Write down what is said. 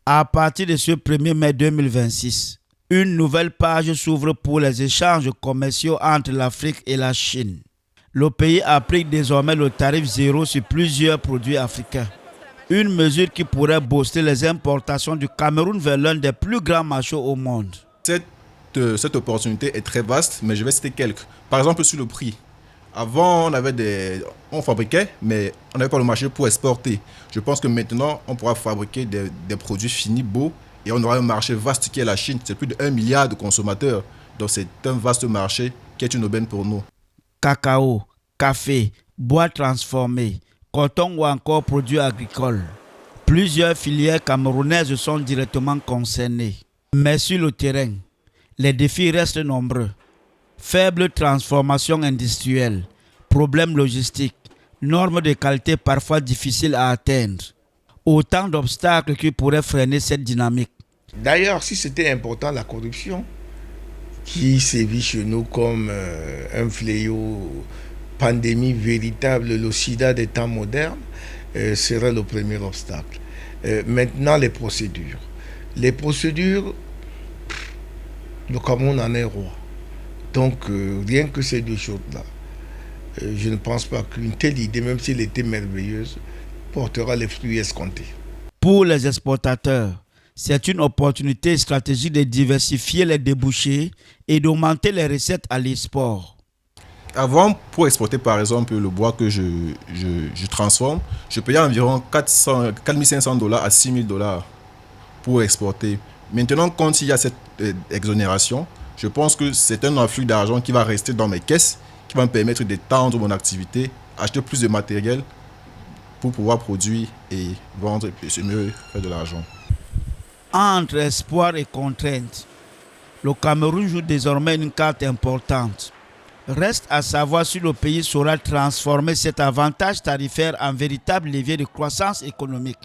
À partir de ce 1er mai 2026, une nouvelle page s'ouvre pour les échanges commerciaux entre l'Afrique et la Chine. Le pays applique désormais le tarif zéro sur plusieurs produits africains. Une mesure qui pourrait booster les importations du Cameroun vers l'un des plus grands marchés au monde. Cette opportunité est très vaste, mais je vais citer quelques. Par exemple, sur le prix. Avant, on fabriquait, mais on n'avait pas le marché pour exporter. Je pense que maintenant, on pourra fabriquer des produits finis, beaux, et on aura un marché vaste qui est la Chine. C'est plus de 1 milliard de consommateurs. Donc c'est un vaste marché qui est une aubaine pour nous. Cacao, café, bois transformés, coton ou encore produits agricoles. Plusieurs filières camerounaises sont directement concernées. Mais sur le terrain, les défis restent nombreux. Faible transformation industrielle, problèmes logistiques, normes de qualité parfois difficiles à atteindre. Autant d'obstacles qui pourraient freiner cette dynamique. D'ailleurs, si c'était important, la corruption, qui sévit chez nous comme un fléau, pandémie véritable, le sida des temps modernes, serait le premier obstacle. Maintenant, les procédures. Les procédures, le Cameroun en est roi. Donc, rien que ces deux choses-là, je ne pense pas qu'une telle idée, même si elle était merveilleuse, portera les fruits escomptés. Pour les exportateurs, c'est une opportunité stratégique de diversifier les débouchés et d'augmenter les recettes à l'export. Avant, pour exporter par exemple le bois que je transforme, je payais environ $4 500 à $6 000 pour exporter. Maintenant, quand il y a cette exonération, je pense que c'est un afflux d'argent qui va rester dans mes caisses, qui va me permettre d'étendre mon activité, acheter plus de matériel pour pouvoir produire et vendre et c'est mieux faire de l'argent. Entre espoir et contrainte, le Cameroun joue désormais une carte importante. Reste à savoir si le pays saura transformer cet avantage tarifaire en véritable levier de croissance économique.